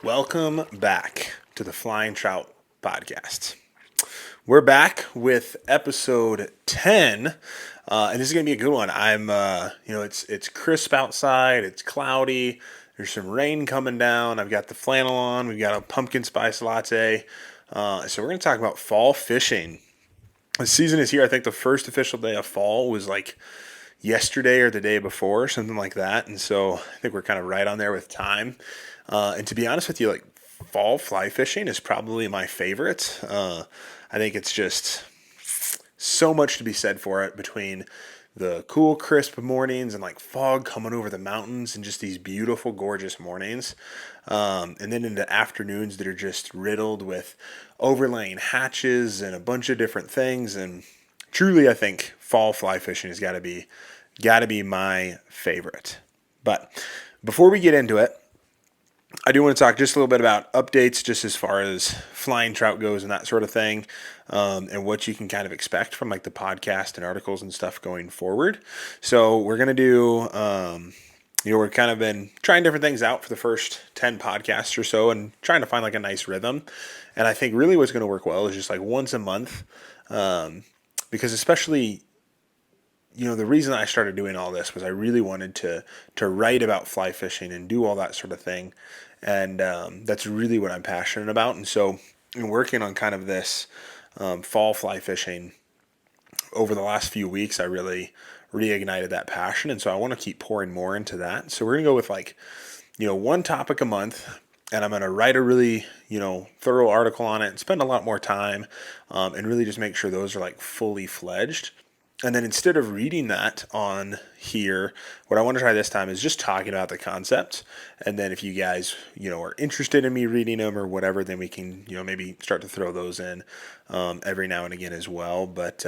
Welcome back to the Flying Trout Podcast. We're back with episode 10, and this is gonna be a good one. It's crisp outside, it's cloudy, there's some rain coming down. I've got the flannel on, we've got a pumpkin spice latte. So we're gonna talk about fall fishing. The season is here. I think the first official day of fall was like yesterday or the day before, something like that. And so I think we're kind of right on there with time. And to be honest with you, like fall fly fishing is probably my favorite. I think it's just so much to be said for it between the cool, crisp mornings and like fog coming over the mountains and just these beautiful, gorgeous mornings. And then into afternoons that are just riddled with overlaying hatches and a bunch of different things. And truly, I think fall fly fishing has got to be my favorite. But before we get into it, I do want to talk just a little bit about updates, just as far as flying trout goes and that sort of thing, and what you can kind of expect from like the podcast and articles and stuff going forward. So we're gonna do, we're kind of been trying different things out for the first 10 podcasts or so, and trying to find like a nice rhythm. And I think really what's going to work well is just like once a month, because especially, the reason I started doing all this was I really wanted to write about fly fishing and do all that sort of thing. And that's really what I'm passionate about. And so in working on kind of this fall fly fishing over the last few weeks, I really reignited that passion. And so I want to keep pouring more into that. So we're going to go with like, one topic a month. And I'm going to write a really, thorough article on it and spend a lot more time and really just make sure those are like fully fledged. And then instead of reading that on here, what I want to try this time is just talking about the concept. And then if you guys, are interested in me reading them or whatever, then we can, maybe start to throw those in every now and again as well. But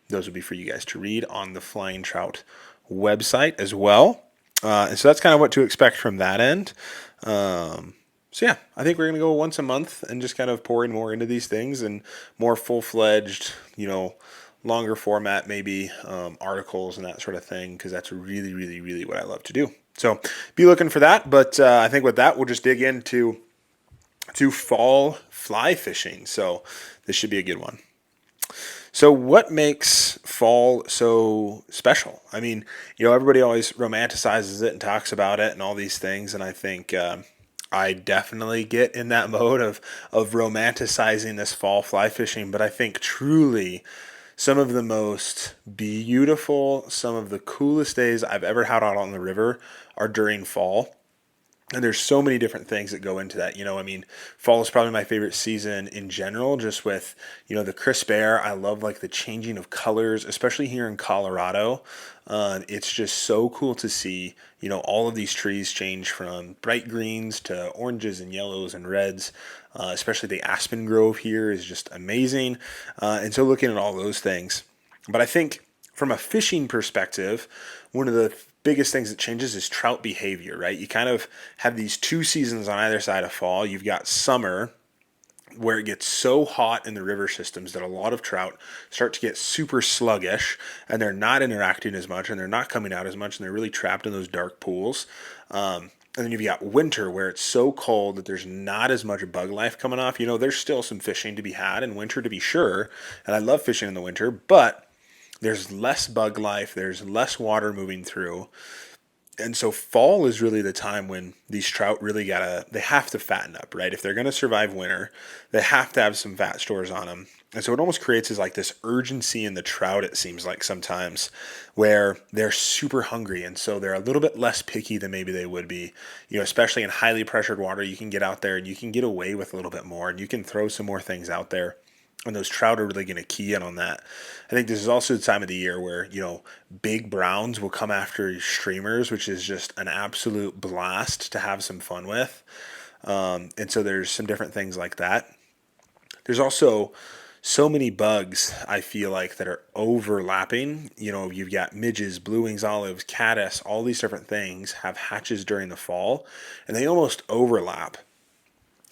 those would be for you guys to read on the Flying Trout website as well. And so that's kind of what to expect from that end. So yeah, I think we're going to go once a month and just kind of pouring more into these things and more full-fledged, longer format, maybe articles and that sort of thing, because that's really, really, really what I love to do. So be looking for that. But I think with that, we'll just dig into fall fly fishing. So this should be a good one. So what makes fall so special? I mean, everybody always romanticizes it and talks about it and all these things. And I think I definitely get in that mode of romanticizing this fall fly fishing. But I think truly some of the most beautiful, some of the coolest days I've ever had out on the river are during fall. And there's so many different things that go into that. Fall is probably my favorite season in general, just with, the crisp air. I love like the changing of colors, especially here in Colorado. It's just so cool to see, all of these trees change from bright greens to oranges and yellows and reds. Especially the aspen grove here is just amazing. And so looking at all those things. But I think from a fishing perspective, one of the biggest things that changes is trout behavior, right? You kind of have these two seasons on either side of fall. You've got summer, where it gets so hot in the river systems that a lot of trout start to get super sluggish and they're not interacting as much and they're not coming out as much and they're really trapped in those dark pools. And then you've got winter where it's so cold that there's not as much bug life coming off. There's still some fishing to be had in winter, to be sure. And I love fishing in the winter, but there's less bug life, there's less water moving through. And so fall is really the time when these trout really they have to fatten up, right? If they're going to survive winter, they have to have some fat stores on them. And so it almost creates this urgency in the trout, it seems like sometimes, where they're super hungry. And so they're a little bit less picky than maybe they would be, especially in highly pressured water. You can get out there and you can get away with a little bit more and you can throw some more things out there. And those trout are really going to key in on that. I think this is also the time of the year where, big browns will come after streamers, which is just an absolute blast to have some fun with. And so there's some different things like that. There's also so many bugs, I feel like, that are overlapping. You've got midges, blue wings olives, caddis, all these different things have hatches during the fall, and they almost overlap.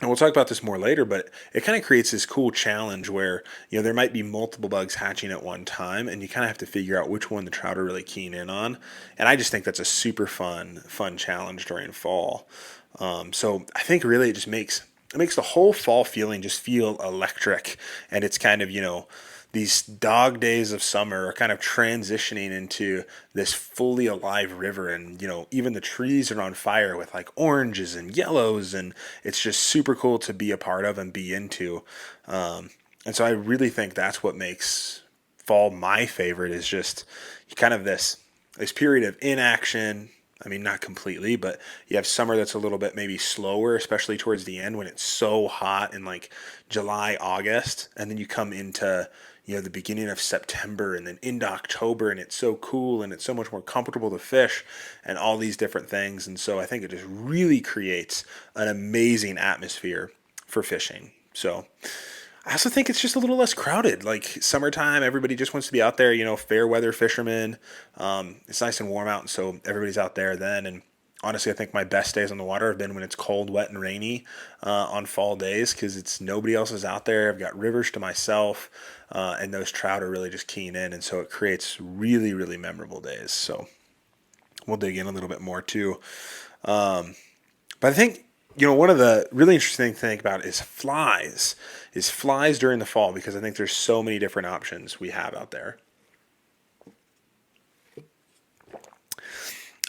and we'll talk about this more later, but it kind of creates this cool challenge where, there might be multiple bugs hatching at one time, and you kind of have to figure out which one the trout are really keen in on. And I just think that's a super fun challenge during fall. So I think really it makes the whole fall feeling just feel electric, and it's kind of, these dog days of summer are kind of transitioning into this fully alive river, and even the trees are on fire with like oranges and yellows, and it's just super cool to be a part of and be into. And so I really think that's what makes fall my favorite, is just kind of this period of inaction. I mean, not completely, but you have summer that's a little bit maybe slower, especially towards the end when it's so hot in like July, August, and then you come into the beginning of September and then into October, and it's so cool and it's so much more comfortable to fish and all these different things. And so I think it just really creates an amazing atmosphere for fishing. So I also think it's just a little less crowded. Like summertime, everybody just wants to be out there, fair weather fishermen. It's nice and warm out, and so everybody's out there then. And honestly, I think my best days on the water have been when it's cold, wet, and rainy on fall days, because it's nobody else is out there. I've got rivers to myself, and those trout are really just keying in, and so it creates really, really memorable days. So we'll dig in a little bit more too. But I think, one of the really interesting things to think about is flies during the fall, because I think there's so many different options we have out there.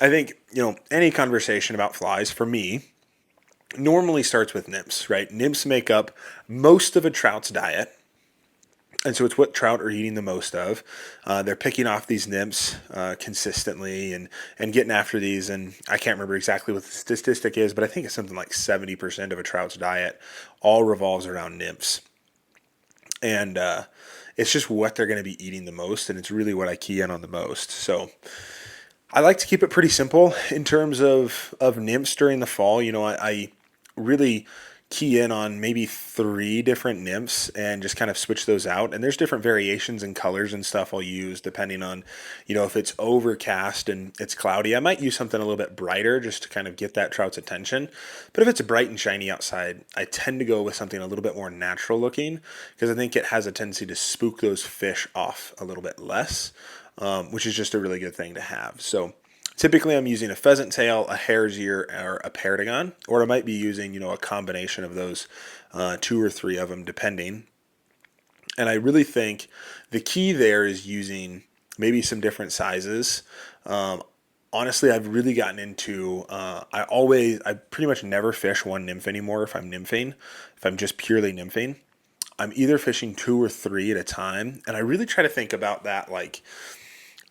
I think, any conversation about flies for me normally starts with nymphs, right? Nymphs make up most of a trout's diet. And so it's what trout are eating the most of. They're picking off these nymphs consistently and getting after these. And I can't remember exactly what the statistic is, but I think it's something like 70% of a trout's diet all revolves around nymphs. And it's just what they're going to be eating the most, and it's really what I key in on the most. So I like to keep it pretty simple in terms of nymphs during the fall. I really key in on maybe 3 different nymphs and just kind of switch those out. And there's different variations in colors and stuff I'll use depending on, if it's overcast and it's cloudy. I might use something a little bit brighter just to kind of get that trout's attention. But if it's bright and shiny outside, I tend to go with something a little bit more natural looking, because I think it has a tendency to spook those fish off a little bit less, which is just a really good thing to have. So typically, I'm using a pheasant tail, a hare's ear, or a paragon, or I might be using, a combination of those, 2 or 3 of them, depending. And I really think the key there is using maybe some different sizes. Honestly, I've really gotten into, I pretty much never fish one nymph anymore if I'm nymphing, if I'm just purely nymphing. I'm either fishing 2 or 3 at a time, and I really try to think about that like,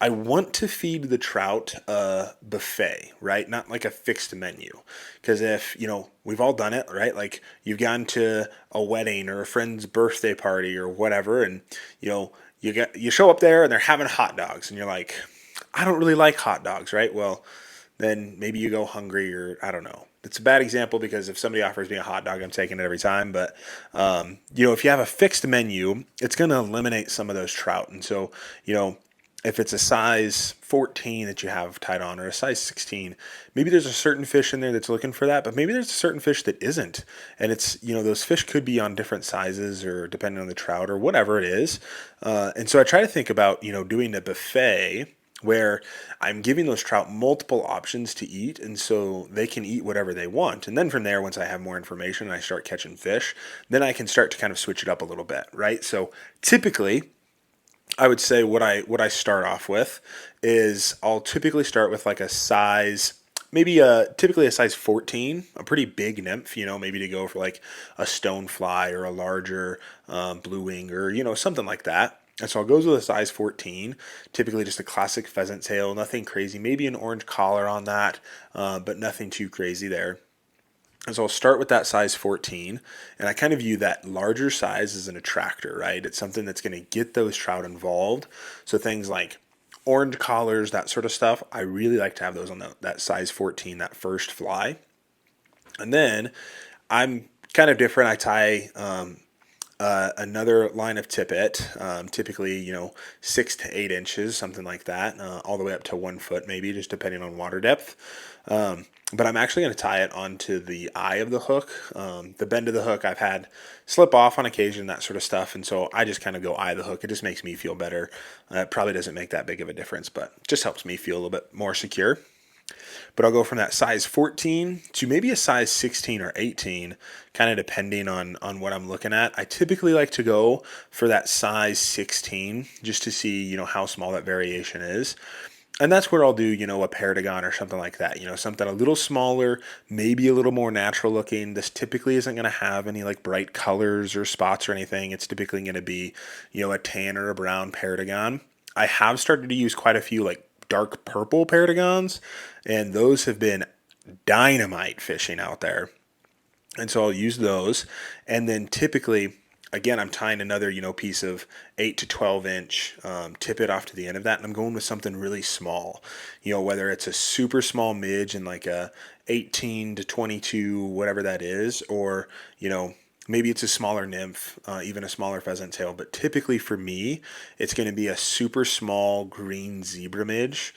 I want to feed the trout a buffet, right? Not like a fixed menu. Because if, we've all done it, right? Like you've gone to a wedding or a friend's birthday party or whatever, and, you show up there and they're having hot dogs, and you're like, I don't really like hot dogs, right? Well, then maybe you go hungry, or I don't know. It's a bad example, because if somebody offers me a hot dog, I'm taking it every time. But, if you have a fixed menu, it's going to eliminate some of those trout. And so, if it's a size 14 that you have tied on, or a size 16, maybe there's a certain fish in there that's looking for that, but maybe there's a certain fish that isn't. And it's, those fish could be on different sizes, or depending on the trout or whatever it is. And so I try to think about, doing a buffet where I'm giving those trout multiple options to eat, and so they can eat whatever they want. And then from there, once I have more information and I start catching fish, then I can start to kind of switch it up a little bit, right? So typically, I would say what I start off with is I'll typically start with like a size, typically a size 14, a pretty big nymph, maybe to go for like a stonefly or a larger blue wing, or, something like that. And so I'll go with a size 14, typically just a classic pheasant tail, nothing crazy, maybe an orange collar on that, but nothing too crazy there. And so I'll start with that size 14, and I kind of view that larger size as an attractor, right? It's something that's going to get those trout involved. So things like orange collars, that sort of stuff, I really like to have those on that size 14, that first fly. And then I'm kind of different. I tie Another line of tippet, typically 6 to 8 inches, something like that, all the way up to 1 foot maybe, just depending on water depth. But I'm actually going to tie it onto the eye of the hook. The bend of the hook I've had slip off on occasion, that sort of stuff, and so I just kind of go eye the hook. It just makes me feel better. It probably doesn't make that big of a difference, but just helps me feel a little bit more secure. But I'll go from that size 14 to maybe a size 16 or 18, kind of depending on what I'm looking at. I typically like to go for that size 16 just to see, how small that variation is. And that's where I'll do, a Paragon or something like that, something a little smaller, maybe a little more natural looking. This typically isn't going to have any like bright colors or spots or anything. It's typically going to be, a tan or a brown Paragon. I have started to use quite a few like dark purple Paragons, and those have been dynamite fishing out there. And so I'll use those. And then typically, again, I'm tying another, piece of 8 to 12 inch tippet off to the end of that. And I'm going with something really small, whether it's a super small midge and like a 18 to 22, whatever that is, or, maybe it's a smaller nymph, even a smaller pheasant tail. But typically for me, it's going to be a super small green zebra midge.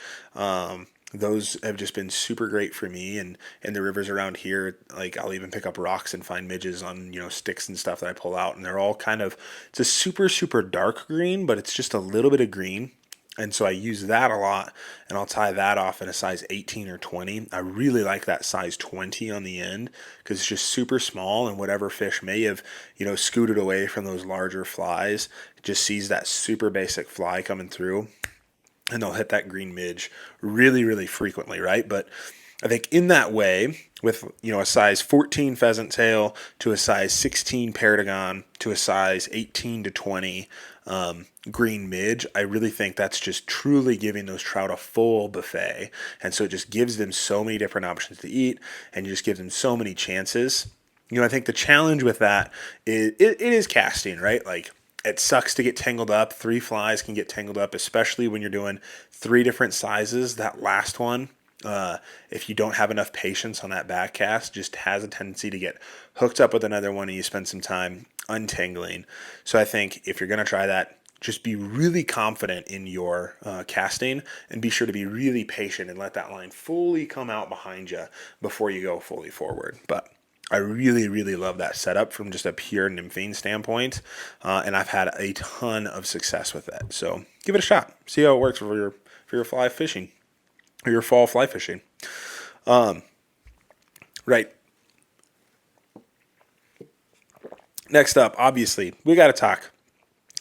Those have just been super great for me, and in the rivers around here, like I'll even pick up rocks and find midges on, sticks and stuff that I pull out, and they're all kind of, it's a super, super dark green, but it's just a little bit of green. And so I use that a lot, and I'll tie that off in a size 18 or 20. I really like that size 20 on the end because it's just super small, and whatever fish may have, scooted away from those larger flies, just sees that super basic fly coming through, and they'll hit that green midge really, really frequently, right? But I think in that way, with a size 14 pheasant tail to a size 16 Paragon to a size 18 to 20 green midge, I really think that's just truly giving those trout a full buffet. And so it just gives them so many different options to eat, and you just give them so many chances. I think the challenge with that is it is casting, right? Like, it sucks to get tangled up. 3 flies can get tangled up, especially when you're doing 3 different sizes. That last one, if you don't have enough patience on that back cast, just has a tendency to get hooked up with another one, and you spend some time untangling. So I think if you're going to try that, just be really confident in your casting, and be sure to be really patient and let that line fully come out behind you before you go fully forward. But I really, really love that setup from just a pure nymphing standpoint, and I've had a ton of success with it. So give it a shot. See how it works for your fly fishing or your fall fly fishing. Right. Next up, obviously, we got to talk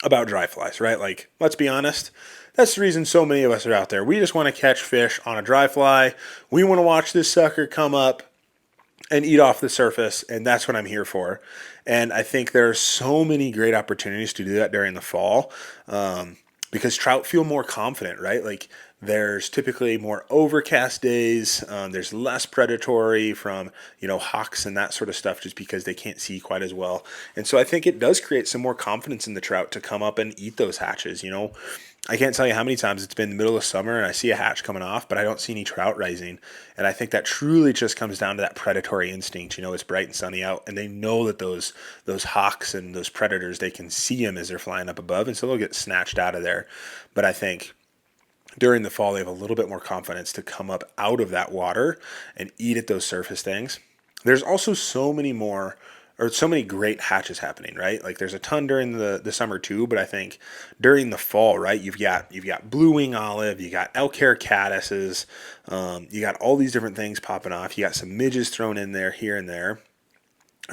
about dry flies, right? Like, let's be honest. That's the reason so many of us are out there. We just want to catch fish on a dry fly. We want to watch this sucker come up and eat off the surface, and that's what I'm here for. And I think there are so many great opportunities to do that during the fall, because trout feel more confident, right? Like, there's typically more overcast days. There's less predatory from, hawks and that sort of stuff, just because they can't see quite as well. And so I think it does create some more confidence in the trout to come up and eat those hatches. I can't tell you how many times it's been the middle of summer and I see a hatch coming off, but I don't see any trout rising. And I think that truly just comes down to that predatory instinct. It's bright and sunny out, and they know that those hawks and those predators, they can see them as they're flying up above, and so they'll get snatched out of there. But I think during the fall, they have a little bit more confidence to come up out of that water and eat at those surface things. There's also so many great hatches happening, right? Like, there's a ton during the summer too, but I think during the fall, right, you've got blue wing olive, you got elk hair caddises, you got all these different things popping off. You got some midges thrown in there here and there.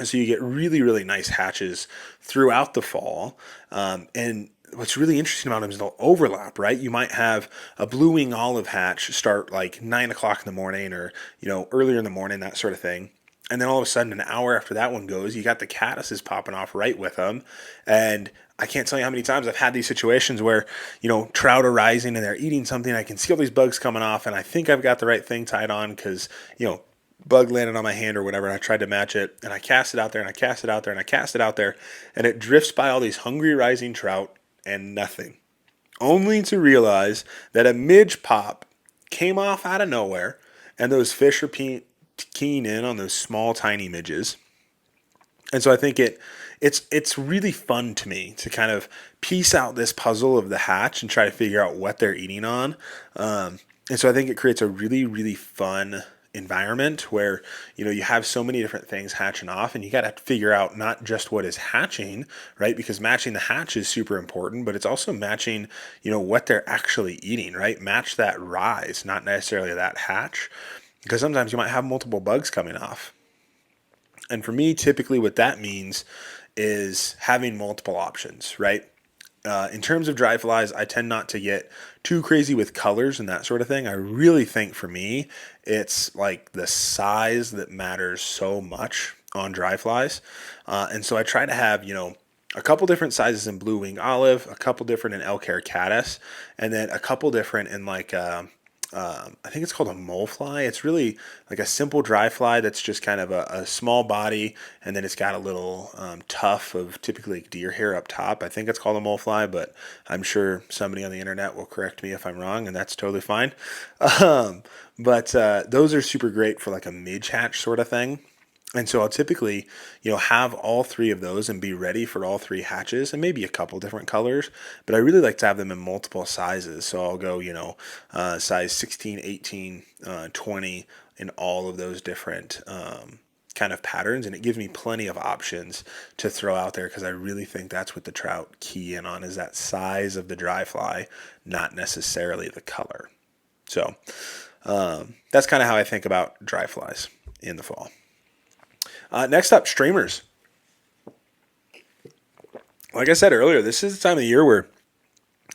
So you get really, really nice hatches throughout the fall. And what's really interesting about them is they'll overlap, right? You might have a blue wing olive hatch start like 9 o'clock in the morning, or, earlier in the morning, that sort of thing. And then all of a sudden, an hour after that one goes, you got the caddises popping off right with them. And I can't tell you how many times I've had these situations where, trout are rising and they're eating something. I can see all these bugs coming off, and I think I've got the right thing tied on because, bug landed on my hand or whatever, and I tried to match it, and I cast it out there, and I cast it out there, and I cast it out there, and it drifts by all these hungry rising trout and nothing. Only to realize that a midge pop came off out of nowhere, and those fish are keying in on those small, tiny midges. And so I think it's really fun to me to kind of piece out this puzzle of the hatch and try to figure out what they're eating on. And so I think it creates a really, really fun environment where you have so many different things hatching off, and you got to figure out not just what is hatching, right? Because matching the hatch is super important, but it's also matching what they're actually eating, right? Match that rise, not necessarily that hatch, because sometimes you might have multiple bugs coming off. And for me, typically what that means is having multiple options, right? In terms of dry flies, I tend not to get too crazy with colors and that sort of thing. I really think for me, it's like the size that matters so much on dry flies. And so I try to have, a couple different sizes in blue wing olive, a couple different in elk hair caddis, and then a couple different in like I think it's called a mole fly. It's really like a simple dry fly that's just kind of a small body, and then it's got a little tuft of typically deer hair up top. I think it's called a mole fly, but I'm sure somebody on the internet will correct me if I'm wrong, and that's totally fine. But those are super great for like a midge hatch sort of thing. And so I'll typically, have all three of those and be ready for all three hatches and maybe a couple different colors. But I really like to have them in multiple sizes. So I'll go, size 16, 18, 20 in all of those different kind of patterns. And it gives me plenty of options to throw out there because I really think that's what the trout key in on is that size of the dry fly, not necessarily the color. So that's kind of how I think about dry flies in the fall. Next up, streamers. Like I said earlier, this is the time of the year where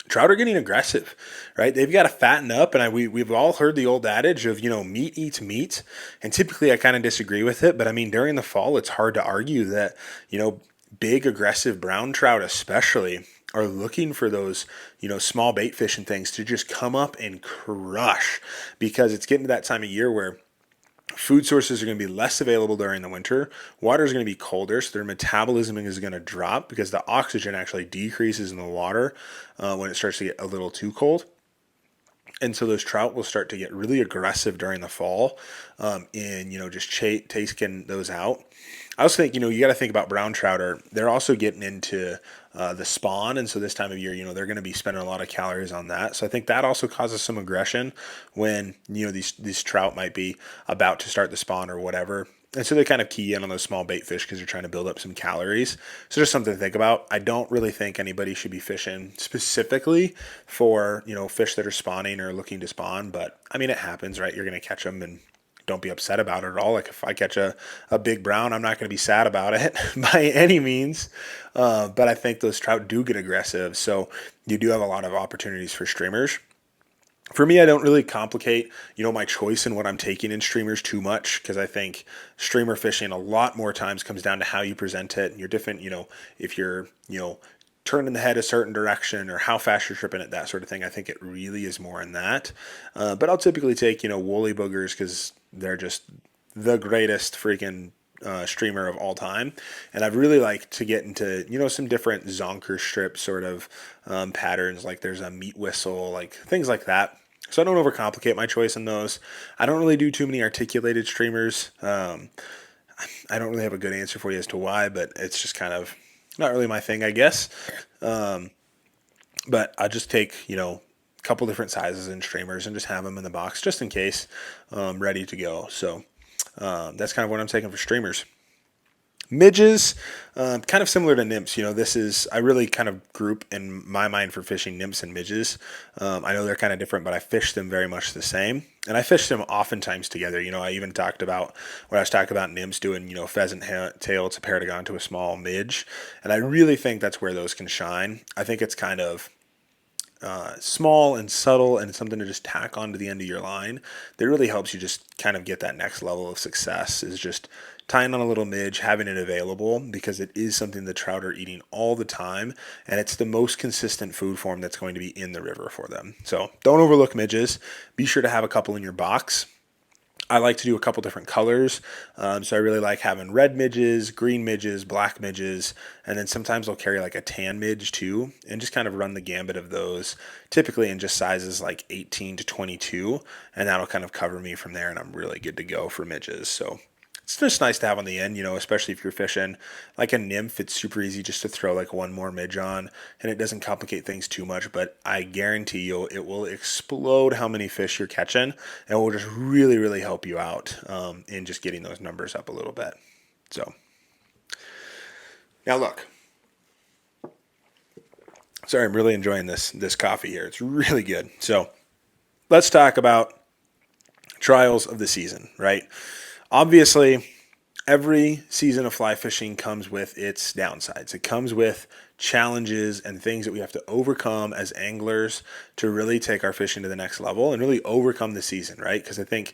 trout are getting aggressive, right? They've got to fatten up, and we've all heard the old adage of meat eats meat, and typically I kind of disagree with it. But I mean, during the fall, it's hard to argue that big aggressive brown trout, especially, are looking for those small bait fish and things to just come up and crush, because it's getting to that time of year where food sources are going to be less available during the winter. Water is going to be colder, so their metabolism is going to drop because the oxygen actually decreases in the water when it starts to get a little too cold. And so those trout will start to get really aggressive during the fall in, just tasting those out. I also think, you got to think about brown trout. They're also getting into the spawn. And so this time of year, they're going to be spending a lot of calories on that. So I think that also causes some aggression when, these trout might be about to start the spawn or whatever. And so they kind of key in on those small bait fish because they're trying to build up some calories. So just something to think about. I don't really think anybody should be fishing specifically for, fish that are spawning or looking to spawn. But I mean, it happens, right? You're going to catch them and don't be upset about it at all. Like if I catch a big brown, I'm not going to be sad about it by any means. But I think those trout do get aggressive. So you do have a lot of opportunities for streamers. For me, I don't really complicate, my choice in what I'm taking in streamers too much because I think streamer fishing a lot more times comes down to how you present it and you're different, if you're, turning the head a certain direction or how fast you're tripping it, that sort of thing. I think it really is more in that. But I'll typically take, woolly boogers because they're just the greatest freaking streamer of all time. And I'd really like to get into, some different zonker strip sort of patterns. Like there's a meat whistle, like things like that. So I don't overcomplicate my choice in those. I don't really do too many articulated streamers. I don't really have a good answer for you as to why, but it's just kind of not really my thing, I guess. But I just take, a couple different sizes in streamers and just have them in the box just in case, ready to go. So that's kind of what I'm taking for streamers. Midges, kind of similar to nymphs. I really kind of group in my mind for fishing nymphs and midges. I know they're kind of different, but I fish them very much the same. And I fish them oftentimes together. I even talked about when I was talking about nymphs doing, pheasant tail to paratagon to a small midge. And I really think that's where those can shine. I think it's kind of small and subtle and something to just tack onto the end of your line that really helps you just kind of get that next level of success is just tying on a little midge, having it available because it is something the trout are eating all the time and it's the most consistent food form that's going to be in the river for them. So don't overlook midges. Be sure to have a couple in your box. I like to do a couple different colors. So I really like having red midges, green midges, black midges, and then sometimes I'll carry like a tan midge too, and just kind of run the gambit of those, typically in just sizes like 18 to 22, and that'll kind of cover me from there, and I'm really good to go for midges. So it's just nice to have on the end, especially if you're fishing like a nymph. It's super easy just to throw like one more midge on, and it doesn't complicate things too much. But I guarantee you, it will explode how many fish you're catching, and will just really, really help you out in just getting those numbers up a little bit. So now look, sorry, I'm really enjoying this coffee here. It's really good. So let's talk about trials of the season, right? Obviously, every season of fly fishing comes with its downsides. It comes with challenges and things that we have to overcome as anglers to really take our fishing to the next level and really overcome the season, right? Because I think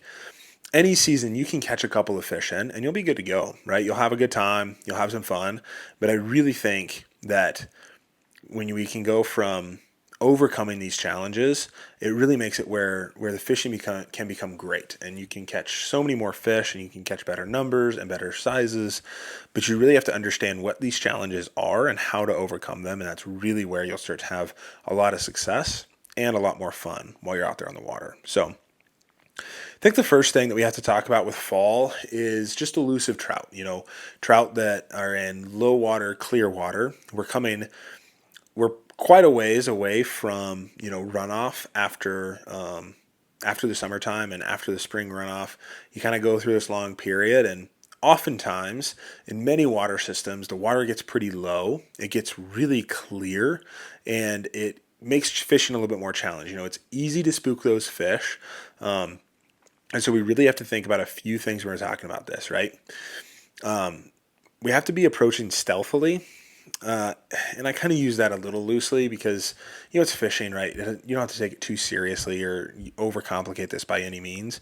any season you can catch a couple of fish in and you'll be good to go, right? You'll have a good time, you'll have some fun. But I really think that when we can go from overcoming these challenges, it really makes it where the fishing can become great, and you can catch so many more fish and you can catch better numbers and better sizes. But you really have to understand what these challenges are and how to overcome them, and that's really where you'll start to have a lot of success and a lot more fun while you're out there on the water. So I think the first thing that we have to talk about with fall is just elusive trout. Trout that are in low water, clear water. We're quite a ways away from runoff after the summertime and after the spring runoff. You kind of go through this long period, and oftentimes in many water systems the water gets pretty low, it gets really clear, and it makes fishing a little bit more challenging. It's easy to spook those fish, and so we really have to think about a few things when we're talking about this, right? We have to be approaching stealthily. And I kind of use that a little loosely because, it's fishing, right? You don't have to take it too seriously or overcomplicate this by any means.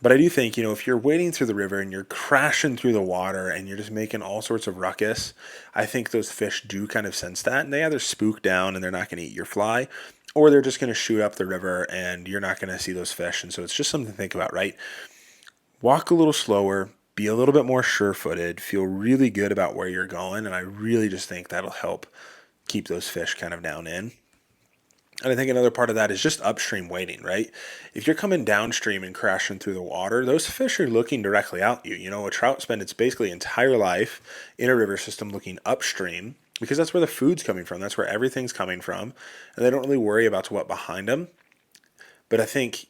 But I do think, if you're wading through the river and you're crashing through the water and you're just making all sorts of ruckus, I think those fish do kind of sense that, and they either spook down and they're not going to eat your fly, or they're just going to shoot up the river and you're not going to see those fish. And so it's just something to think about, right? Walk a little slower, be a little bit more sure-footed, feel really good about where you're going, and I really just think that'll help keep those fish kind of down in. And I think another part of that is just upstream wading, right? If you're coming downstream and crashing through the water, those fish are looking directly at you. A trout spends its basically entire life in a river system looking upstream because that's where the food's coming from. That's where everything's coming from, and they don't really worry about what's behind them. But I think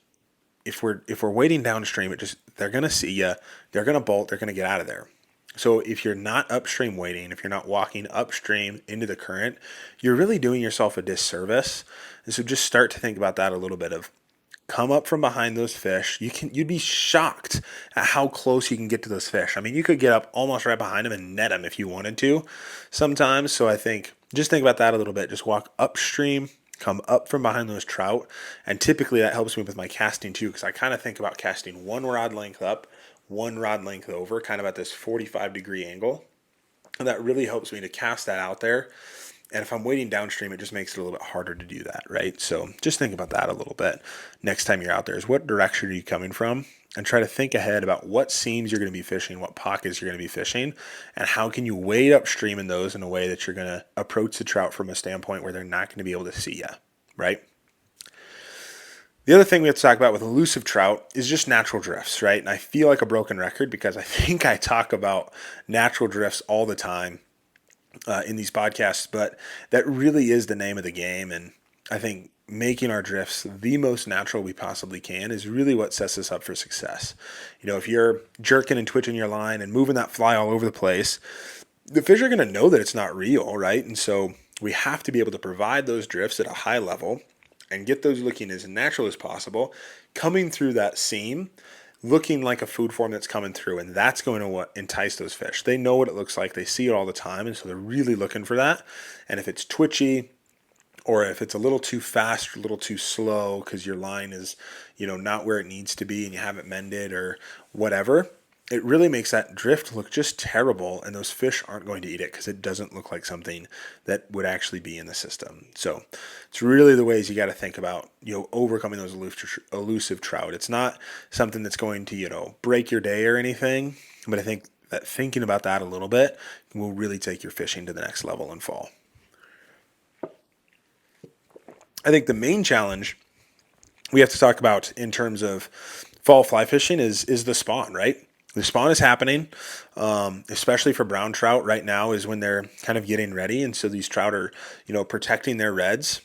if we're wading downstream, they're gonna see you, they're gonna bolt, they're gonna get out of there. So if you're not upstream wading, if you're not walking upstream into the current, you're really doing yourself a disservice. And so just start to think about that a little bit of come up from behind those fish. You'd be shocked at how close you can get to those fish. I mean, you could get up almost right behind them and net them if you wanted to sometimes. So I think just think about that a little bit. Just walk upstream, come up from behind those trout, and typically that helps me with my casting too, because I kind of think about casting one rod length up, one rod length over, kind of at this 45-degree angle, and that really helps me to cast that out there. And if I'm wading downstream, it just makes it a little bit harder to do that, right? So just think about that a little bit next time you're out there, is what direction are you coming from, and try to think ahead about what seams you're going to be fishing, what pockets you're going to be fishing, and how can you wade upstream in those in a way that you're going to approach the trout from a standpoint where they're not going to be able to see you, right? The other thing we have to talk about with elusive trout is just natural drifts, right? And I feel like a broken record because I think I talk about natural drifts all the time in these podcasts, but that really is the name of the game. And I think making our drifts the most natural we possibly can is really what sets us up for success. If you're jerking and twitching your line and moving that fly all over the place, the fish are going to know that it's not real, right? And so we have to be able to provide those drifts at a high level and get those looking as natural as possible, coming through that seam, looking like a food form that's coming through, and that's going to entice those fish. They know what it looks like. They see it all the time, and so they're really looking for that. And if it's twitchy, or if it's a little too fast or a little too slow because your line is, not where it needs to be and you haven't mended or whatever, it really makes that drift look just terrible, and those fish aren't going to eat it because it doesn't look like something that would actually be in the system. So it's really the ways you got to think about, overcoming those elusive trout. It's not something that's going to, break your day or anything, but I think that thinking about that a little bit will really take your fishing to the next level in fall. I think the main challenge we have to talk about in terms of fall fly fishing is the spawn, right? The spawn is happening, especially for brown trout right now is when they're kind of getting ready. And so these trout are, protecting their reds.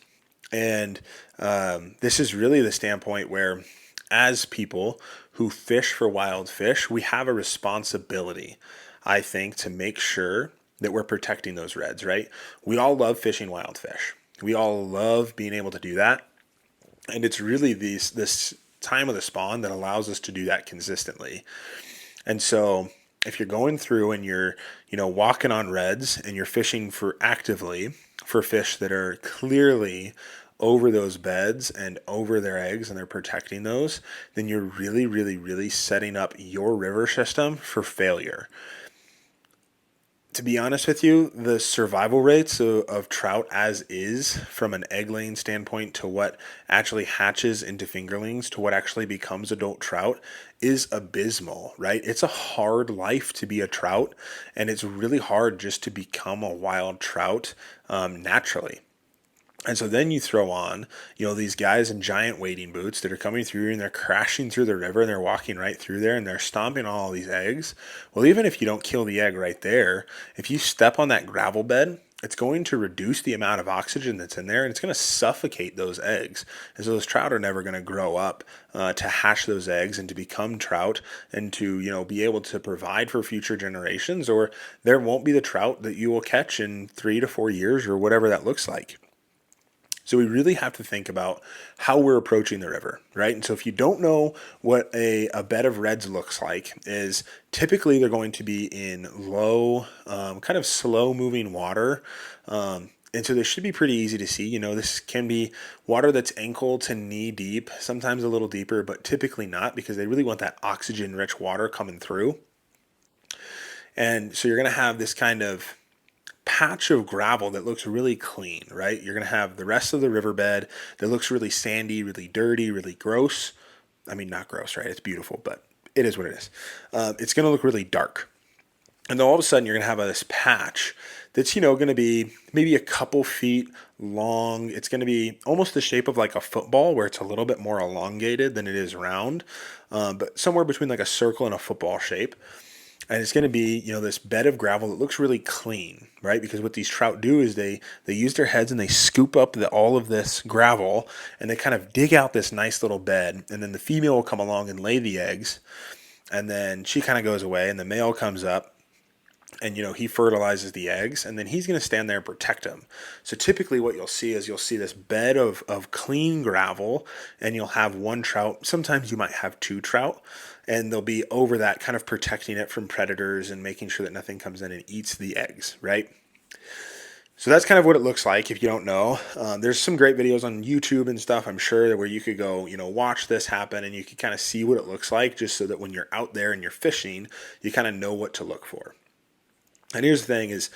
And this is really the standpoint where, as people who fish for wild fish, we have a responsibility, I think, to make sure that we're protecting those reds, right? We all love fishing wild fish. We all love being able to do that. And it's really this time of the spawn that allows us to do that consistently. And so if you're going through and you're, walking on reds and you're fishing for actively for fish that are clearly over those beds and over their eggs and they're protecting those, then you're really, really, really setting up your river system for failure. To be honest with you, the survival rates of trout as is from an egg laying standpoint to what actually hatches into fingerlings to what actually becomes adult trout is abysmal, right? It's a hard life to be a trout, and it's really hard just to become a wild trout naturally. And so then you throw on, these guys in giant wading boots that are coming through and they're crashing through the river and they're walking right through there and they're stomping on all these eggs. Well, even if you don't kill the egg right there, if you step on that gravel bed, it's going to reduce the amount of oxygen that's in there and it's going to suffocate those eggs. And so those trout are never going to grow up to hatch those eggs and to become trout and to, be able to provide for future generations, or there won't be the trout that you will catch in 3 to 4 years or whatever that looks like. So we really have to think about how we're approaching the river, right? And so if you don't know what a bed of reds looks like, is typically they're going to be in low, kind of slow moving water. And so they should be pretty easy to see. This can be water that's ankle to knee deep, sometimes a little deeper, but typically not, because they really want that oxygen rich water coming through. And so you're going to have this kind of patch of gravel that looks really clean, right? You're going to have the rest of the riverbed that looks really sandy, really dirty, really gross. I mean, not gross, right? It's beautiful, but it is what it is. It's going to look really dark. And then all of a sudden you're going to have this patch that's, going to be maybe a couple feet long. It's going to be almost the shape of like a football, where it's a little bit more elongated than it is round, but somewhere between like a circle and a football shape. And it's going to be, this bed of gravel that looks really clean, right? Because what these trout do is they use their heads and they scoop up all of this gravel and they kind of dig out this nice little bed. And then the female will come along and lay the eggs. And then she kind of goes away and the male comes up and, he fertilizes the eggs, and then he's going to stand there and protect them. So typically what you'll see is this bed of clean gravel, and you'll have one trout. Sometimes you might have two trout, and they'll be over that, kind of protecting it from predators and making sure that nothing comes in and eats the eggs, right? So that's kind of what it looks like if you don't know. There's some great videos on YouTube and stuff, I'm sure, where you could go, watch this happen and you could kind of see what it looks like, just so that when you're out there and you're fishing, you kind of know what to look for. And here's the thing is,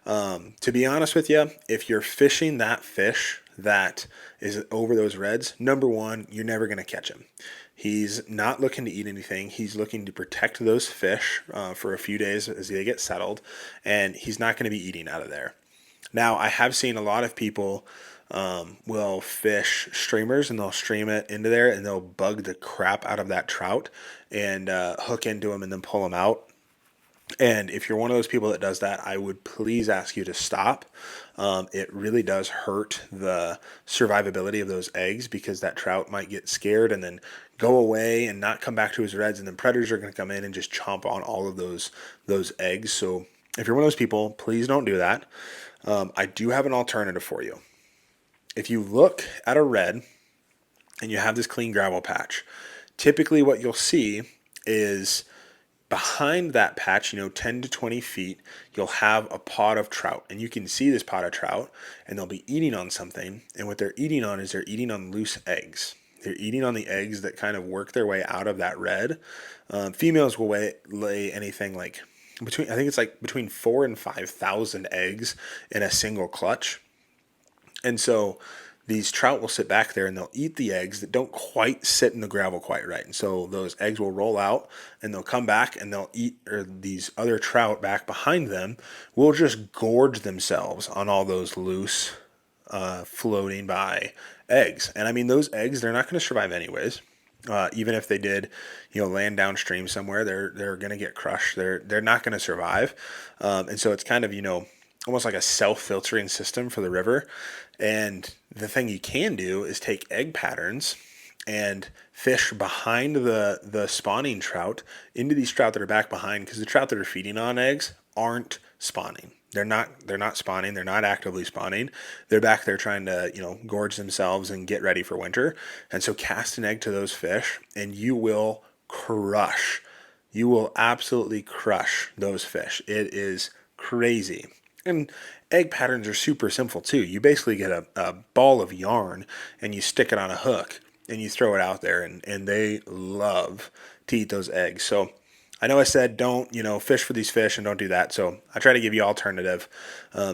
to be honest with you, if you're fishing that fish that is over those reds, number one, you're never going to catch him. He's not looking to eat anything. He's looking to protect those fish for a few days as they get settled, and he's not going to be eating out of there. Now, I have seen a lot of people will fish streamers, and they'll stream it into there, and they'll bug the crap out of that trout and hook into him and then pull him out. And if you're one of those people that does that, I would please ask you to stop. It really does hurt the survivability of those eggs, because that trout might get scared and then go away and not come back to his reds, and then predators are going to come in and just chomp on all of those eggs. So if you're one of those people, please don't do that. I do have an alternative for you. If you look at a red and you have this clean gravel patch, typically what you'll see is behind that patch, 10 to 20 feet, you'll have a pod of trout, and you can see this pod of trout, and they'll be eating on something. And what they're eating on is they're eating on loose eggs. They're eating on the eggs that kind of work their way out of that red. Females will lay anything like between 4,000 and 5,000 eggs in a single clutch. And so these trout will sit back there and they'll eat the eggs that don't quite sit in the gravel quite right. And so those eggs will roll out and they'll come back and they'll eat, or these other trout back behind them will just gorge themselves on all those loose, floating by eggs. And I mean, those eggs, they're not going to survive anyways. Even if they did, land downstream somewhere, they're going to get crushed. They're not going to survive. And so it's kind of, almost like a self-filtering system for the river. And the thing you can do is take egg patterns and fish behind the spawning trout into these trout that are back behind, because the trout that are feeding on eggs aren't spawning. They're not spawning. They're not actively spawning. They're back there trying to, gorge themselves and get ready for winter. And so cast an egg to those fish and you will crush. You will absolutely crush those fish. It is crazy. And egg patterns are super simple too. You basically get a ball of yarn and you stick it on a hook and you throw it out there, and they love to eat those eggs. So I know I said don't, fish for these fish and don't do that. So I try to give you alternative.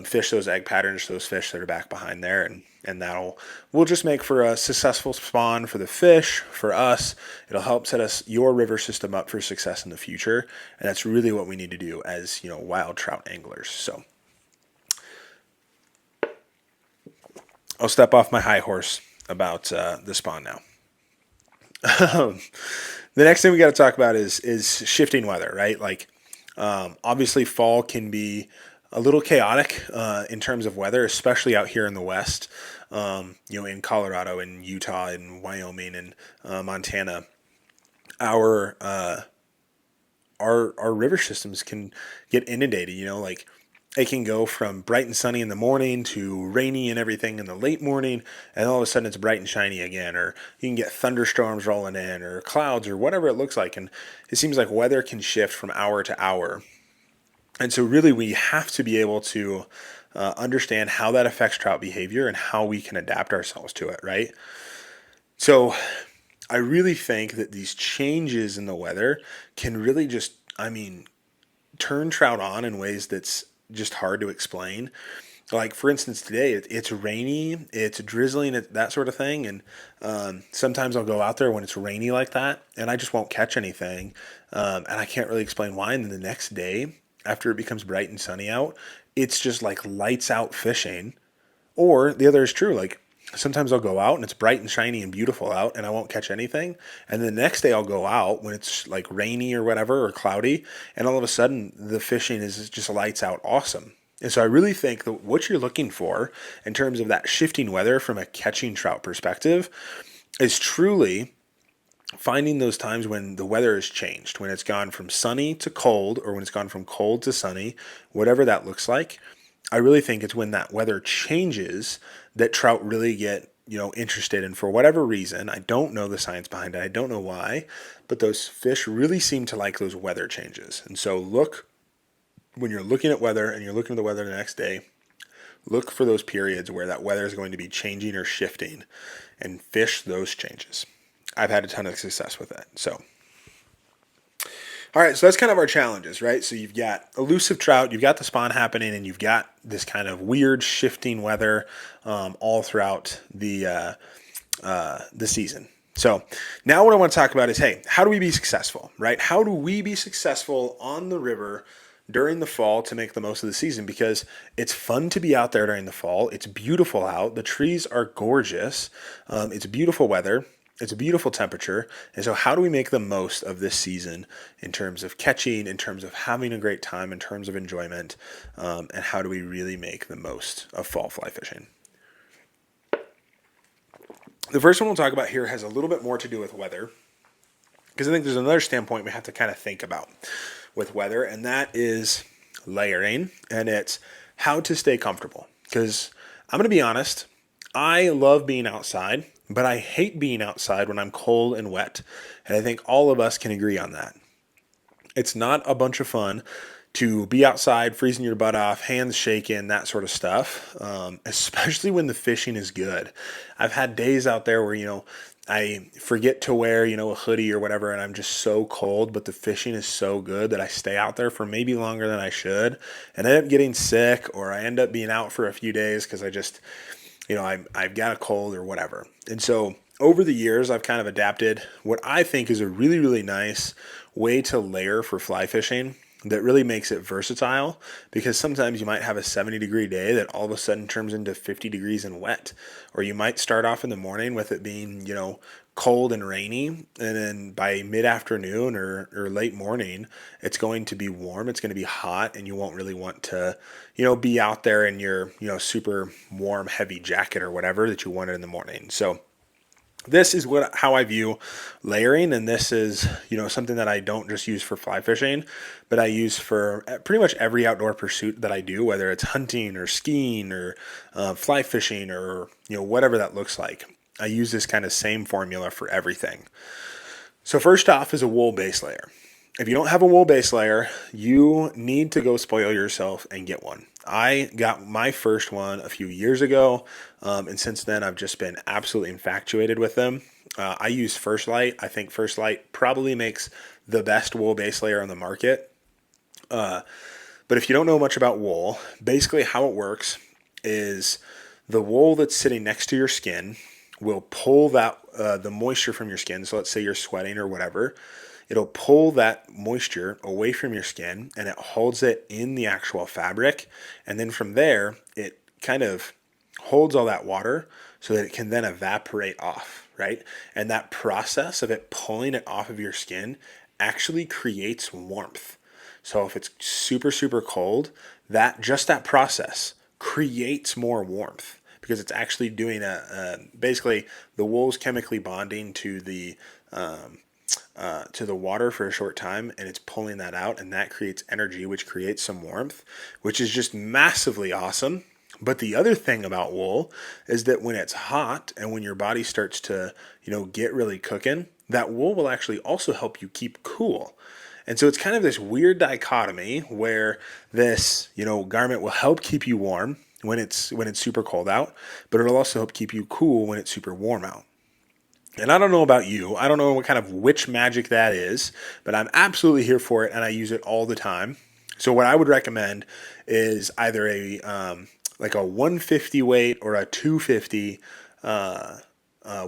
Fish those egg patterns, those fish that are back behind there, and we'll just make for a successful spawn for the fish, for us. It'll help set your river system up for success in the future. And that's really what we need to do as, wild trout anglers. So I'll step off my high horse about the spawn now. The next thing we got to talk about is shifting weather, right? Like, obviously fall can be a little chaotic in terms of weather, especially out here in the West, in Colorado and Utah and Wyoming and Montana. Our river systems can get inundated, like it can go from bright and sunny in the morning to rainy and everything in the late morning, and all of a sudden it's bright and shiny again, or you can get thunderstorms rolling in, or clouds, or whatever it looks like. And it seems like weather can shift from hour to hour. And so really we have to be able to understand how that affects trout behavior and how we can adapt ourselves to it, right? So I really think that these changes in the weather can really just, turn trout on in ways that's just hard to explain. Like, for instance, today it's rainy, it's drizzling, that sort of thing. And sometimes I'll go out there when it's rainy like that and I just won't catch anything. And I can't really explain why. And then the next day, after it becomes bright and sunny out, it's just like lights out fishing. Or the other is true. Like, sometimes I'll go out and it's bright and shiny and beautiful out and I won't catch anything. And the next day I'll go out when it's like rainy or whatever, or cloudy, and all of a sudden the fishing is just lights out awesome. And so I really think that what you're looking for in terms of that shifting weather from a catching trout perspective is truly finding those times when the weather has changed, when it's gone from sunny to cold, or when it's gone from cold to sunny, whatever that looks like. I really think it's when that weather changes that trout really get, interested in, for whatever reason. I don't know the science behind it. I don't know why, but those fish really seem to like those weather changes. And so when you're looking at weather and you're looking at the weather the next day, look for those periods where that weather is going to be changing or shifting and fish those changes. I've had a ton of success with that. So, all right, so that's kind of our challenges, right? So you've got elusive trout, you've got the spawn happening, and you've got this kind of weird shifting weather all throughout the season. So now what I want to talk about is, hey, how do we be successful, right? How do we be successful on the river during the fall to make the most of the season? Because it's fun to be out there during the fall. It's beautiful out. The trees are gorgeous. It's beautiful weather. It's a beautiful temperature. And so how do we make the most of this season in terms of catching, in terms of having a great time, in terms of enjoyment, and how do we really make the most of fall fly fishing? The first one we'll talk about here has a little bit more to do with weather, because I think there's another standpoint we have to kind of think about with weather, and that is layering, and it's how to stay comfortable. Because I'm going to be honest, I love being outside, but I hate being outside when I'm cold and wet. And I think all of us can agree on that. It's not a bunch of fun to be outside, freezing your butt off, hands shaking, that sort of stuff, especially when the fishing is good. I've had days out there where, I forget to wear, a hoodie or whatever, and I'm just so cold, but the fishing is so good that I stay out there for maybe longer than I should, and I end up getting sick, or I end up being out for a few days because I just, I've got a cold or whatever. And so over the years, I've kind of adapted what I think is a really, really nice way to layer for fly fishing. that really makes it versatile, because sometimes you might have a 70-degree day that all of a sudden turns into 50 degrees and wet, or you might start off in the morning with it being, cold and rainy, and then by mid-afternoon or late morning, it's going to be warm, it's going to be hot, and you won't really want to, be out there in your, super warm, heavy jacket or whatever that you wanted in the morning. So this is how I view layering, and this is something that I don't just use for fly fishing, but I use for pretty much every outdoor pursuit that I do, whether it's hunting or skiing or fly fishing or whatever that looks like. I use this kind of same formula for everything. So first off is a wool base layer. If you don't have a wool base layer, you need to go spoil yourself and get one. I got my first one a few years ago, and since then I've just been absolutely infatuated with them. I use First Light. I think First Light probably makes the best wool base layer on the market. But if you don't know much about wool, basically how it works is the wool that's sitting next to your skin will pull that the moisture from your skin. So let's say you're sweating or whatever. It'll pull that moisture away from your skin, and it holds it in the actual fabric. And then from there, it kind of holds all that water so that it can then evaporate off, right? And that process of it pulling it off of your skin actually creates warmth. So if it's super, super cold, that process creates more warmth, because it's actually doing basically the wool's chemically bonding to the water for a short time, and it's pulling that out, and that creates energy, which creates some warmth, which is just massively awesome. But the other thing about wool is that when it's hot and when your body starts to, get really cooking, that wool will actually also help you keep cool. And so it's kind of this weird dichotomy where this, garment will help keep you warm when it's super cold out, but it'll also help keep you cool when it's super warm out. And I don't know about you. I don't know what kind of witch magic that is, but I'm absolutely here for it, and I use it all the time. So what I would recommend is either like a 150 weight or a 250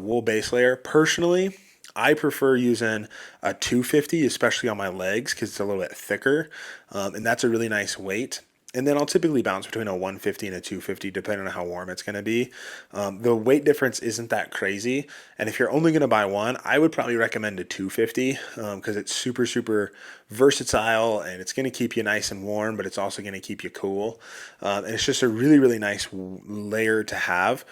wool base layer. Personally, I prefer using a 250, especially on my legs, because it's a little bit thicker, and that's a really nice weight. And then I'll typically bounce between a 150 and a 250, depending on how warm it's going to be. The weight difference isn't that crazy. And if you're only going to buy one, I would probably recommend a 250, because it's super, super versatile, and it's going to keep you nice and warm, but it's also going to keep you cool. And it's just a really, really nice layer to have,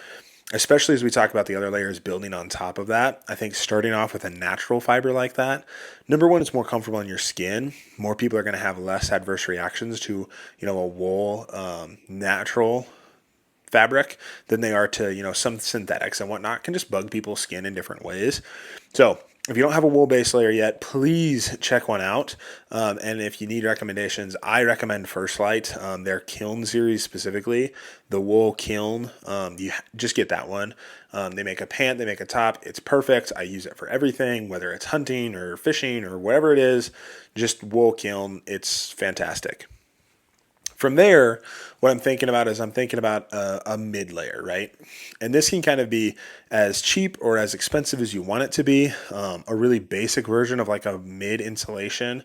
especially as we talk about the other layers building on top of that. I think starting off with a natural fiber like that, number one, it's more comfortable on your skin. More people are going to have less adverse reactions to, a wool natural fabric than they are to, some synthetics and whatnot. Can just bug people's skin in different ways. So if you don't have a wool base layer yet, please check one out. And if you need recommendations, I recommend First Light, their Kiln series specifically, the wool Kiln. You just get that one. They make a pant, they make a top. It's perfect. I use it for everything, whether it's hunting or fishing or whatever it is. Just wool Kiln. It's fantastic. From there, what I'm thinking about is a mid layer, right? And this can kind of be as cheap or as expensive as you want it to be. A really basic version of like a mid insulation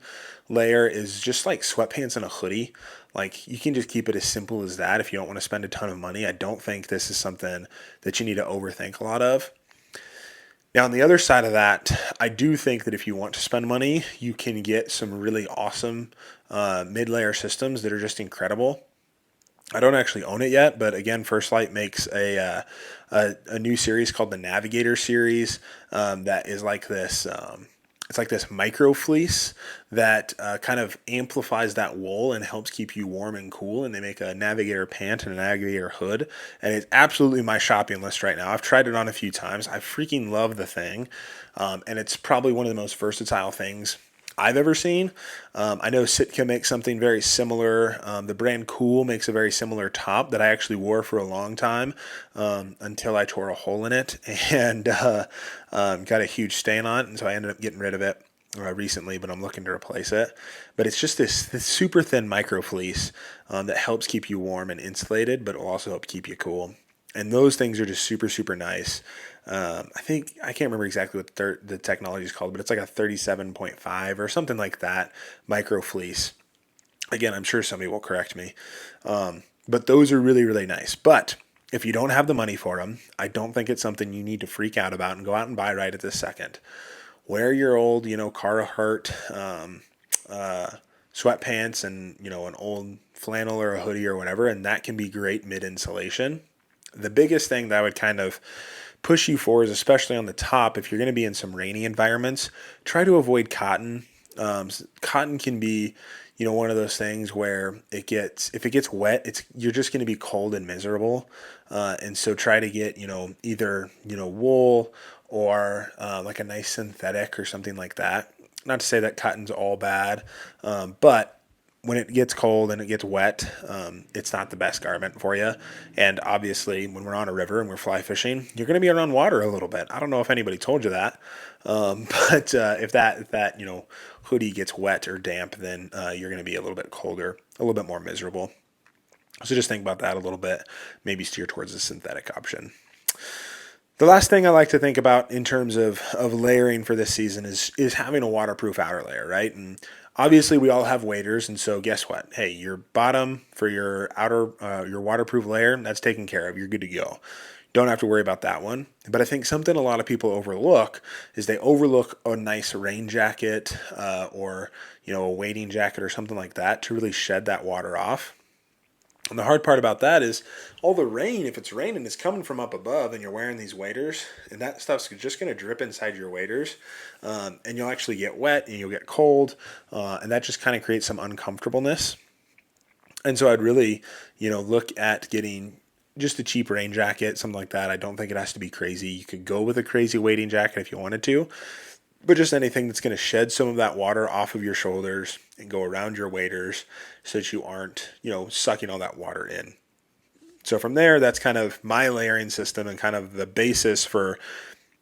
layer is just like sweatpants and a hoodie. Like, you can just keep it as simple as that if you don't want to spend a ton of money. I don't think this is something that you need to overthink a lot of. Now, on the other side of that, I do think that if you want to spend money, you can get some really awesome mid-layer systems that are just incredible. I don't actually own it yet, but again, First Light makes a new series called the Navigator series that is like this. It's like this micro fleece that kind of amplifies that wool and helps keep you warm and cool. And they make a Navigator pant and a Navigator hood. And it's absolutely my shopping list right now. I've tried it on a few times. I freaking love the thing. And it's probably one of the most versatile things I've ever seen. I know Sitka makes something very similar. The brand Cool makes a very similar top that I actually wore for a long time until I tore a hole in it and got a huge stain on it. And so I ended up getting rid of it recently, but I'm looking to replace it. But it's just this super thin micro fleece that helps keep you warm and insulated, but will also help keep you cool. And those things are just super, super nice. I can't remember exactly what the technology is called, but it's like a 37.5 or something like that micro fleece. Again, I'm sure somebody will correct me. But those are really, really nice. But if you don't have the money for them, I don't think it's something you need to freak out about and go out and buy right at this second. Wear your old, Carhartt sweatpants and, an old flannel or a hoodie or whatever, and that can be great mid insulation. The biggest thing that I would kind of push you for is, especially on the top, if you're going to be in some rainy environments, try to avoid cotton. Cotton can be, one of those things where if it gets wet, you're just going to be cold and miserable. And so try to get, either, wool or like a nice synthetic or something like that. Not to say that cotton's all bad, but when it gets cold and it gets wet, it's not the best garment for you. And obviously, when we're on a river and we're fly fishing, you're going to be around water a little bit. I don't know if anybody told you that, but if that hoodie gets wet or damp, then you're going to be a little bit colder, a little bit more miserable. So just think about that a little bit. Maybe steer towards the synthetic option. The last thing I like to think about in terms of layering for this season is having a waterproof outer layer, right? And obviously we all have waders, and so guess what? Hey, your bottom for your outer your waterproof layer, that's taken care of. You're good to go. Don't have to worry about that one. But I think something a lot of people overlook is they overlook a nice rain jacket or a wading jacket or something like that to really shed that water off. And the hard part about that is all the rain, if it's raining, is coming from up above and you're wearing these waders, and that stuff's just going to drip inside your waders, and you'll actually get wet and you'll get cold, and that just kind of creates some uncomfortableness. And so I'd really, look at getting just a cheap rain jacket, something like that. I don't think it has to be crazy. You could go with a crazy wading jacket if you wanted to, but just anything that's going to shed some of that water off of your shoulders and go around your waders so that you aren't, sucking all that water in. So from there, that's kind of my layering system and kind of the basis for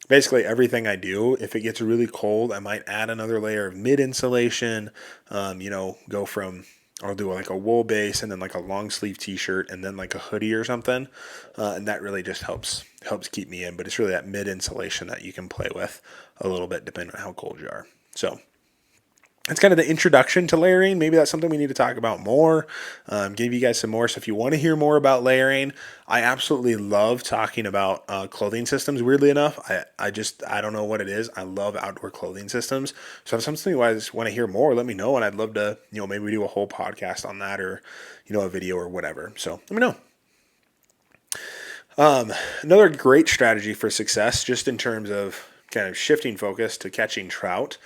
basically everything I do. If it gets really cold, I might add another layer of mid insulation, go from, I'll do like a wool base and then like a long sleeve t-shirt and then like a hoodie or something. And that really just helps keep me in, but it's really that mid insulation that you can play with a little bit depending on how cold you are. So that's kind of the introduction to layering. Maybe that's something we need to talk about more. Give you guys some more. So if you want to hear more about layering, I absolutely love talking about clothing systems. Weirdly enough, I don't know what it is. I love outdoor clothing systems. So if something you guys want to hear more, let me know. And I'd love to, maybe we do a whole podcast on that or, a video or whatever. So let me know. Another great strategy for success, just in terms of kind of shifting focus to catching trout,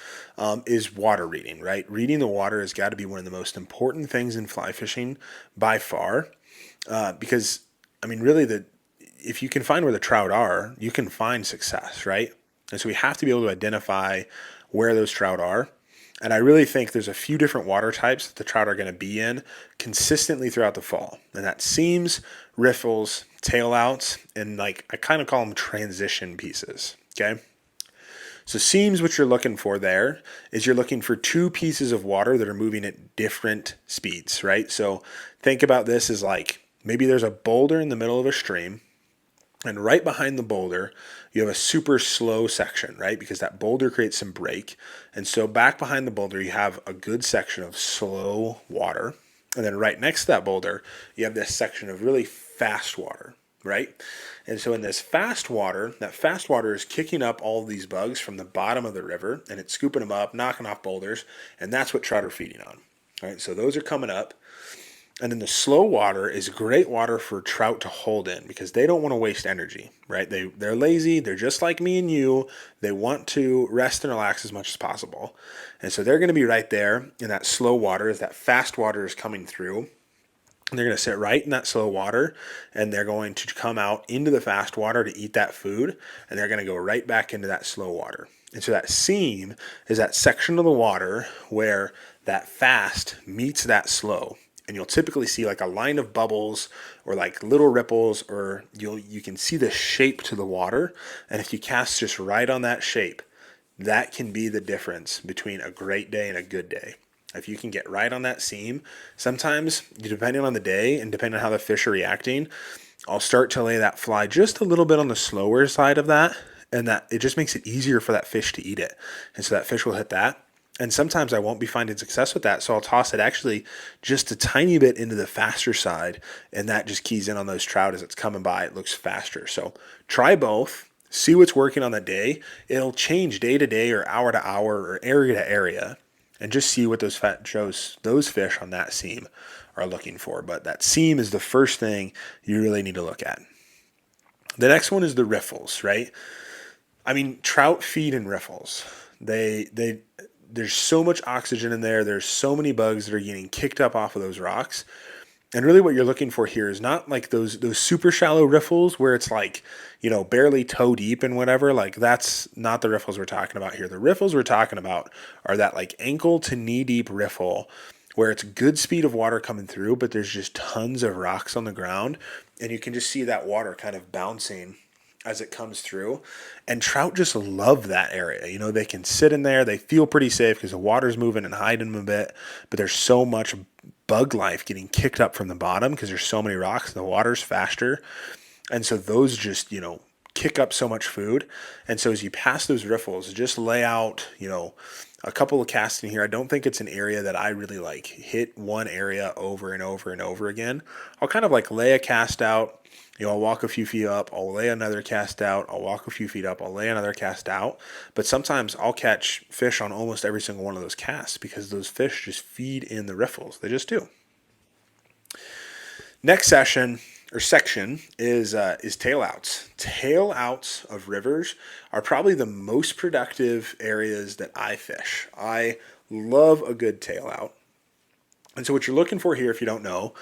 is water reading, right? Reading the water has got to be one of the most important things in fly fishing by far, because, really, if you can find where the trout are, you can find success, right? And so we have to be able to identify where those trout are. And I really think there's a few different water types that the trout are going to be in consistently throughout the fall. And that's seams, riffles, tailouts, and I kind of call them transition pieces, okay? So seams, what you're looking for there is you're looking for two pieces of water that are moving at different speeds, right? So think about this as like maybe there's a boulder in the middle of a stream, and right behind the boulder, you have a super slow section, right? Because that boulder creates some break. And so back behind the boulder, you have a good section of slow water. And then right next to that boulder, you have this section of really fast water, right? And so in this fast water, that fast water is kicking up all of these bugs from the bottom of the river, and it's scooping them up, knocking off boulders, and that's what trout are feeding on. All right, so those are coming up. And then the slow water is great water for trout to hold in because they don't want to waste energy, right? They're lazy. They're just like me and you. They want to rest and relax as much as possible. And so they're going to be right there in that slow water as that fast water is coming through. And they're going to sit right in that slow water, and they're going to come out into the fast water to eat that food, and they're going to go right back into that slow water. And so that seam is that section of the water where that fast meets that slow. And you'll typically see like a line of bubbles or like little ripples, or you can see the shape to the water. And if you cast just right on that shape, that can be the difference between a great day and a good day. If you can get right on that seam, sometimes depending on the day and depending on how the fish are reacting, I'll start to lay that fly just a little bit on the slower side of that, and that it just makes it easier for that fish to eat it. And so that fish will hit that. And sometimes I won't be finding success with that. So I'll toss it actually just a tiny bit into the faster side. And that just keys in on those trout as it's coming by. It looks faster. So try both. See what's working on that day. It'll change day to day or hour to hour or area to area. And just see what those fish on that seam are looking for. But that seam is the first thing you really need to look at. The next one is the riffles, right? I mean, trout feed in riffles. There's so much oxygen in there. There's so many bugs that are getting kicked up off of those rocks. And really what you're looking for here is not like those super shallow riffles where it's like, barely toe deep and whatever. Like that's not the riffles we're talking about here. The riffles we're talking about are that like ankle to knee deep riffle where it's good speed of water coming through, but there's just tons of rocks on the ground. And you can just see that water kind of bouncing as it comes through. And trout just love that area. They can sit in there. They feel pretty safe because the water's moving and hiding them a bit. But there's so much bug life getting kicked up from the bottom because there's so many rocks. The water's faster. And so those just, kick up so much food. And so as you pass those riffles, just lay out, a couple of casts in here. I don't think it's an area that I really like hit one area over and over and over again. I'll kind of like lay a cast out. I'll walk a few feet up, I'll lay another cast out, I'll walk a few feet up, I'll lay another cast out. But sometimes I'll catch fish on almost every single one of those casts because those fish just feed in the riffles. They just do. Next section is tail outs. Tail outs of rivers are probably the most productive areas that I fish. I love a good tail out. And so what you're looking for here, if you don't know,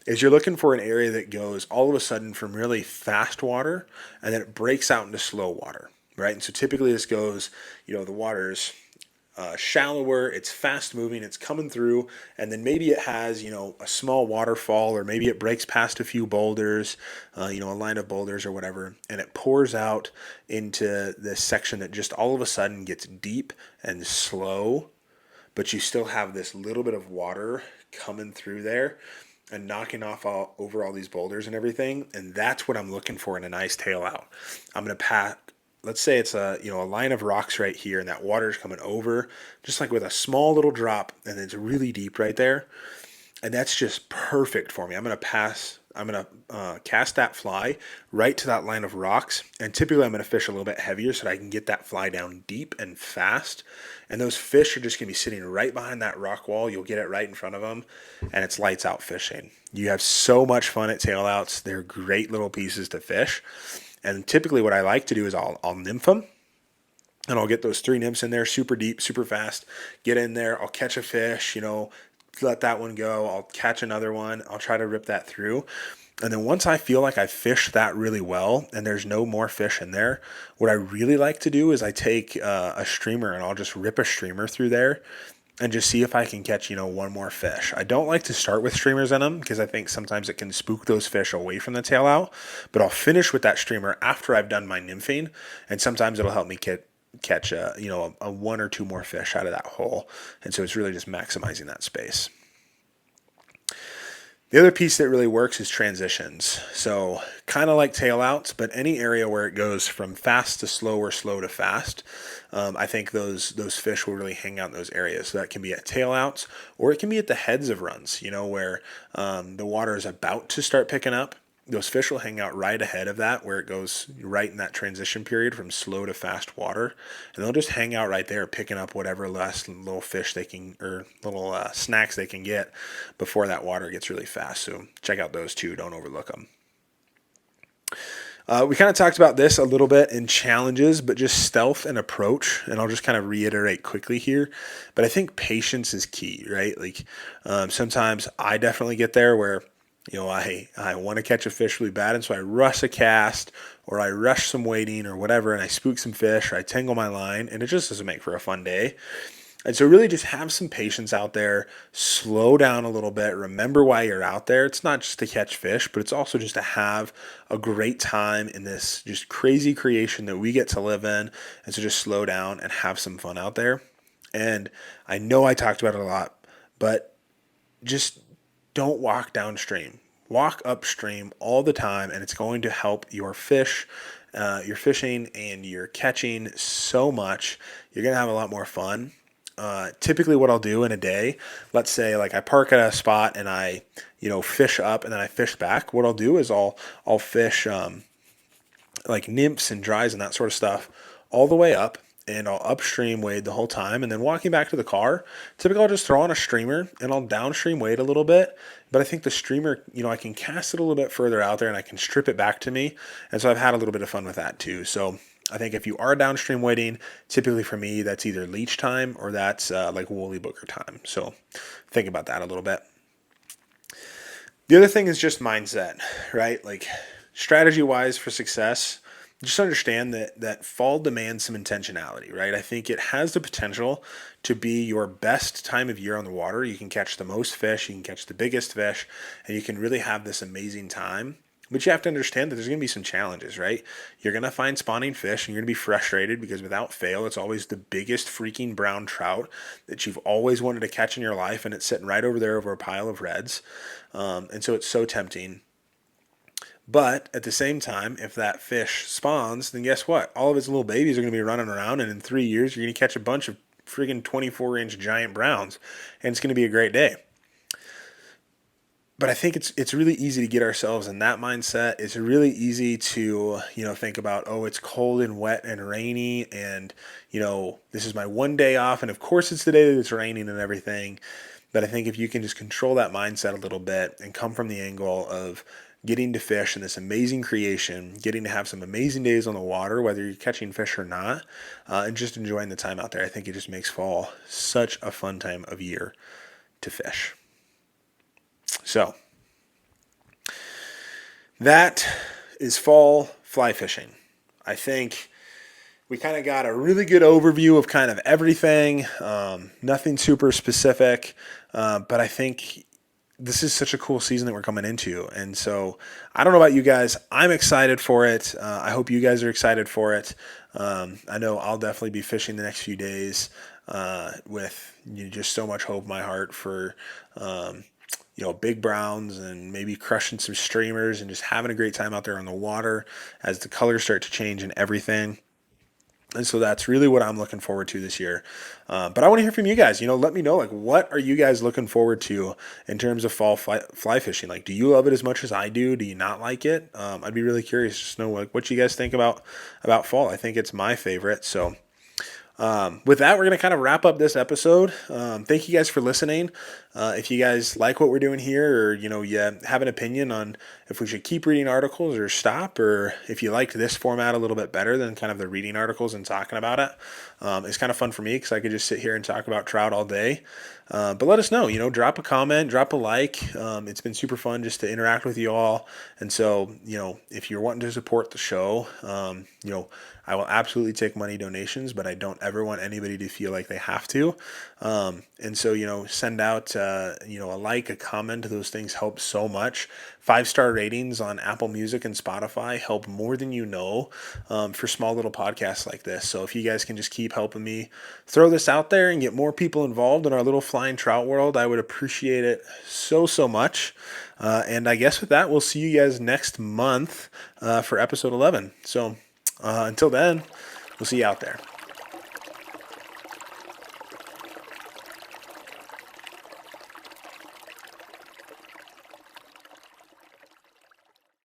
is you're looking for an area that goes all of a sudden from really fast water and then it breaks out into slow water, right? And so typically this goes, the water's shallower, it's fast moving, it's coming through, and then maybe it has, a small waterfall, or maybe it breaks past a few boulders, a line of boulders or whatever, and it pours out into this section that just all of a sudden gets deep and slow, but you still have this little bit of water coming through there and knocking off over all these boulders and everything. And that's what I'm looking for in a nice tail out. I'm going to pack, let's say it's a line of rocks right here and that water is coming over just like with a small little drop and it's really deep right there. And that's just perfect for me. I'm going to cast that fly right to that line of rocks. And typically I'm going to fish a little bit heavier so that I can get that fly down deep and fast. And those fish are just going to be sitting right behind that rock wall. You'll get it right in front of them. And it's lights out fishing. You have so much fun at tail outs. They're great little pieces to fish. And typically what I like to do is I'll nymph them. And I'll get those 3 nymphs in there super deep, super fast. Get in there. I'll catch a fish, let that one go. I'll catch another one. I'll try to rip that through. And then once I feel like I fished that really well and there's no more fish in there, what I really like to do is I take a streamer and I'll just rip a streamer through there and just see if I can catch, one more fish. I don't like to start with streamers in them because I think sometimes it can spook those fish away from the tail out, but I'll finish with that streamer after I've done my nymphing, and sometimes it'll help me catch a 1 or 2 more fish out of that hole. And so it's really just maximizing that space. The other piece that really works is transitions. So kind of like tail outs, but any area where it goes from fast to slow or slow to fast, I think those fish will really hang out in those areas. So that can be at tail outs, or it can be at the heads of runs, where the water is about to start picking up. Those fish will hang out right ahead of that, where it goes right in that transition period from slow to fast water. And they'll just hang out right there, picking up whatever last little fish they can, or little snacks they can get before that water gets really fast. So check out those too. Don't overlook them. We kind of talked about this a little bit in challenges, but just stealth and approach. And I'll just kind of reiterate quickly here. But I think patience is key, right? Like sometimes I definitely get there where I want to catch a fish really bad, and so I rush a cast, or I rush some wading or whatever, and I spook some fish, or I tangle my line, and it just doesn't make for a fun day. And so really just have some patience out there, slow down a little bit, remember why you're out there. It's not just to catch fish, but it's also just to have a great time in this just crazy creation that we get to live in. And so just slow down and have some fun out there. And I know I talked about it a lot, but just don't walk downstream. Walk upstream all the time, and it's going to help your fish, your fishing, and your catching so much. You're going to have a lot more fun. typically what I'll do in a day, let's say like I park at a spot and I, fish up and then I fish back. What I'll do is I'll fish like nymphs and dries and that sort of stuff all the way up, and I'll upstream wade the whole time. And then walking back to the car, typically I'll just throw on a streamer and I'll downstream wade a little bit. But I think the streamer, I can cast it a little bit further out there and I can strip it back to me. And so I've had a little bit of fun with that too. So I think if you are downstream wading, typically for me, that's either leech time or that's like woolly booger time. So think about that a little bit. The other thing is just mindset, right? Like strategy wise for success, just understand that fall demands some intentionality, right? I think it has the potential to be your best time of year on the water. You can catch the most fish, you can catch the biggest fish, and you can really have this amazing time. But you have to understand that there's going to be some challenges, right? You're going to find spawning fish and you're going to be frustrated because without fail, it's always the biggest freaking brown trout that you've always wanted to catch in your life, and it's sitting right over there over a pile of reds. And so it's so tempting. But at the same time, if that fish spawns, then guess what? All of its little babies are going to be running around, and in 3 years, you're going to catch a bunch of friggin' 24-inch giant browns, and it's going to be a great day. But I think it's really easy to get ourselves in that mindset. It's really easy to, think about, oh, it's cold and wet and rainy, and, this is my one day off, and of course it's the day that it's raining and everything. But I think if you can just control that mindset a little bit and come from the angle of getting to fish in this amazing creation, getting to have some amazing days on the water, whether you're catching fish or not, and just enjoying the time out there, I think it just makes fall such a fun time of year to fish. So that is fall fly fishing. I think we kind of got a really good overview of kind of everything, nothing super specific, but I think this is such a cool season that we're coming into. And so I don't know about you guys. I'm excited for it. I hope you guys are excited for it. I know I'll definitely be fishing the next few days with just so much hope in my heart for, big browns and maybe crushing some streamers and just having a great time out there on the water as the colors start to change and everything. And so that's really what I'm looking forward to this year. But I want to hear from you guys. Let me know, like, what are you guys looking forward to in terms of fall fly fishing? Like, do you love it as much as I do? Do you not like it? I'd be really curious just to know what you guys think about fall. I think it's my favorite. So with that, we're going to kind of wrap up this episode. Thank you guys for listening. If you guys like what we're doing here, or, you have an opinion on if we should keep reading articles or stop, or if you liked this format a little bit better than kind of the reading articles and talking about it, it's kind of fun for me because I could just sit here and talk about trout all day. But let us know, drop a comment, drop a like. It's been super fun just to interact with you all. And so, if you're wanting to support the show, I will absolutely take money donations, but I don't ever want anybody to feel like they have to. And so, send out, a like, a comment. Those things help so much. 5-star ratings on Apple Music and Spotify help more than you know for small little podcasts like this. So if you guys can just keep helping me throw this out there and get more people involved in our little flying trout world, I would appreciate it so, so much. And I guess with that, we'll see you guys next month for episode 11. So until then, we'll see you out there.